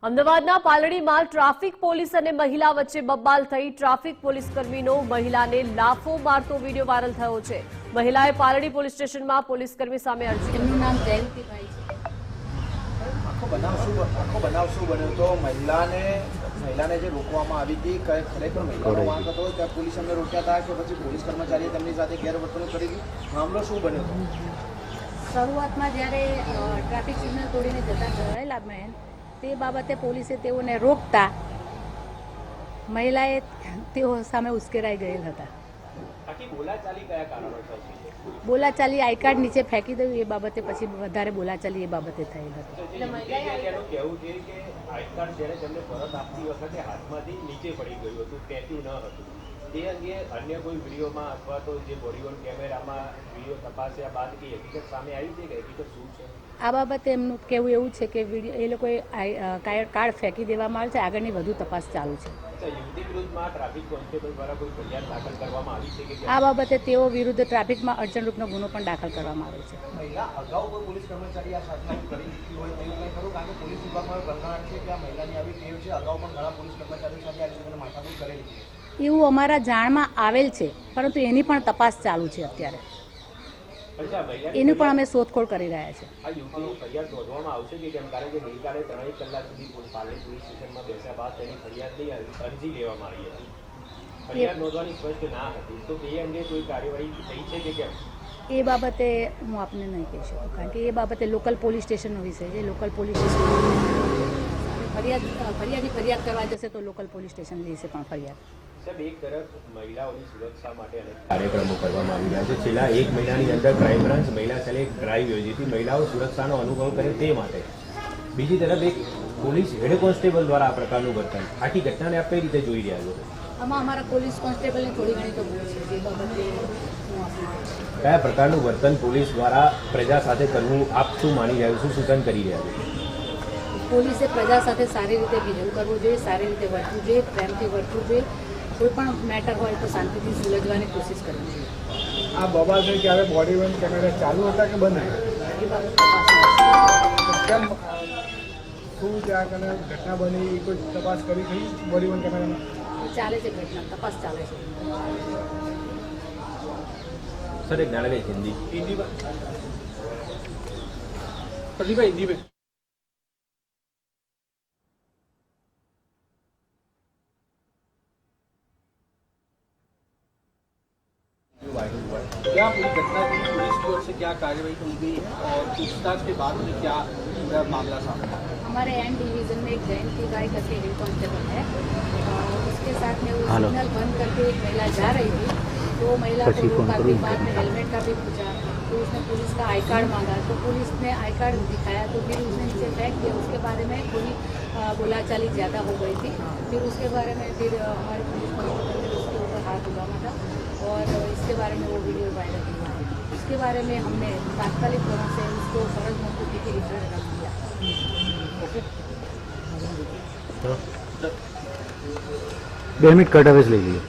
અમદાવાદના પાલડીમાં traffic police અને મહિલા વચ્ચે બબાલ થઈ ટ્રાફિક પોલીસ કર્મીનો મહિલાને લાફો મારતો વિડીયો વાયરલ થયો છે। મહિલાએ પાલડી પોલીસ સ્ટેશનમાં પોલીસ કર્મી સામે અરજી કરી। એમનું નામ જયંતિભાઈ છે। આખો બનાવ શું બન્યો તો મહિલાને જે રોકવામાં આવી હતી ખરેખર મહિલાનો વાંક હતો ત્યાં પોલીસ અમને રોક્યા હતા કે પછી પોલીસ કર્મચારીએ તેમની સાથે ગેરવર્તણૂક કરી હતી? મામલો શું બન્યો હતો? શરૂઆતમાં જ્યારે ટ્રાફિક સિગ્નલ તોડીને જતા રહેલા મેં તે બાબતે પોલીસે તેઓને રોકતા મહિલાએ તેઓ સામે ઉશ્કેરાઈ ગયેલ હતા। બોલાચાલી આઈ કાર્ડ નીચે ફેંકી દઉં એ બાબતે પછી વધારે બોલાચાલી એ બાબતે થયેલ હતી। તે અંગે અન્ય કોઈ વિડીયોમાં અથવા તો જે બોડી ઓન કેમેરામાં વિડીયો તપાસ્યા બાદ કે હકીકત સામે આવી છે કે હકીકત શું છે? આ બાબતે એમનું કહેવું એવું છે કે વિડીયો એ લોકોએ કાર્ડ ફેંકી દેવામાં આવે છે, આગળની વધુ તપાસ ચાલુ છે। યુવતી વિરુદ્ધમાં ટ્રાફિક કોન્સ્ટેબલ દ્વારા કોઈ ફરિયાદ દાખલ કરવામાં આવી છે કે આ બાબતે તેઓ વિરુદ્ધ ટ્રાફિકમાં અડચણરૂપનો ગુનો પણ દાખલ કરવામાં આવ્યો છે। મહિલા અગાઉ કોઈ પોલીસ કર્મચારી આ સાથે કરી દીધી હોય તેવું કંઈ ખરું? કારણ કે પોલીસ વિભાગમાં ગણના છે કે આ મહિલાની આવી ટેવ છે, અગાઉ પણ ઘણા પોલીસ કર્મચારીઓ સાથે આ રીતે માથાકૂટ કરેલી છે એવું અમારા જાણમાં આવેલ છે, પરંતુ એની પણ તપાસ ચાલુ છે અત્યારે। એની પણ અમે શોધખોળ કરી રહ્યા છીએ। આ યુવતીની ફરિયાદ નોંધવામાં આવશે કે કેમ? કારણ કે ગઈકાલે 3 કલાક સુધી પાલડી પોલીસ સ્ટેશનમાં બેસ્યા બાદ તેની ફરિયાદની અરજી લેવામાં આવી હતી। ફરિયાદ નોંધવાની સ્પષ્ટ ના હતી, તો એ અંગે કોઈ કાર્યવાહી થઈ છે કે કેમ? એ બાબતે હું આપને નહીં કહી શકું, કારણ કે એ બાબતે લોકલ પોલીસ સ્ટેશનનો વિષય છે। લોકલ પોલીસ સ્ટેશન ફરિયાદ કરવા જશે તો લોકલ પોલીસ સ્ટેશન લેશે પણ ફરિયાદ। સાહેબ, એક તરફ મહિલાઓની સુરક્ષા માટે અનેક કાર્યક્રમો કરવામાં આવી રહ્યા છે। છેલ્લા 1 મહિનાની અંદર ક્રાઇમ બ્રાન્ચ મહિલા સેલે એક ડ્રાઈવ યોજી હતી મહિલાઓ સુરક્ષાનો અનુભવ કરે તે માટે। બીજી તરફ એક પોલીસ હેડ કોન્સ્ટેબલ દ્વારા આ પ્રકારનું વર્તન, આખી ઘટનાને આપ કઈ રીતે જોઈ રહ્યા છો? આમાં અમારા પોલીસ કોન્સ્ટેબલની થોડી ઘણી તો ભૂલ છે, જે બાબતે કયા પ્રકારનું વર્તન પોલીસ દ્વારા પ્રજા સાથે કરવું આપ શું માની રહ્યા છો, શું સૂચન કરી રહ્યા છો? પોલીસે પ્રજા સાથે સારી રીતે બિહેવ કરવું જોઈએ, સારી રીતે વર્તવું જોઈએ, પ્રેમથી વર્તવું જોઈએ। કોઈ પણ મેટર હોય તો શાંતિથી સુલઝવાની કોશિશ કરવી જોઈએ। આ બબાલ થઈ ત્યારે બોડી વન કેમેરા ચાલુ હતા કે બંધ? એ બાબત તપાસમાં કેમ શું ત્યાં કને ઘટના બની એ કોઈ તપાસ કરી ખરી બોડી વન કેમેરામાં? ચાલે છે, ઘટના તપાસ ચાલે છે। સર, એક નાણાં હિન્દી પ્રદીપભાઈ હિન્દી क्या पूरी घटना की पुलिस की ओर से क्या कार्रवाई की गई है और पूछताछ के बाद में क्या पूरा मामला सामने आया? हमारे एन डिवीज़न में एक जयंती गाय करके हेड कांस्टेबल है, उसके साथ में वो सिग्नल बंद करके एक महिला जा रही थी, तो महिला को रोका, फिर बाद में हेलमेट का भी पूछा, तो उसने पुलिस का आई कार्ड मांगा, तो पुलिस ने आई कार्ड दिखाया, तो फिर उसने नीचे फेंक दिया। उसके बारे में थोड़ी बोलाचाली ज़्यादा हो गई थी। फिर उसके बारे में फिर हमारे पुलिस कांस्टेबल ने उसके ऊपर हाथ उठाना था और इसके बारे में वो वीडियो वायरल हुआ है। उसके बारे में हमने तात्कालिक तौर से उसको फर्ज मौजूदगी की रिपोर्ट रख दिया। 2 મિનિટ કટ હવે લઈ લઈએ।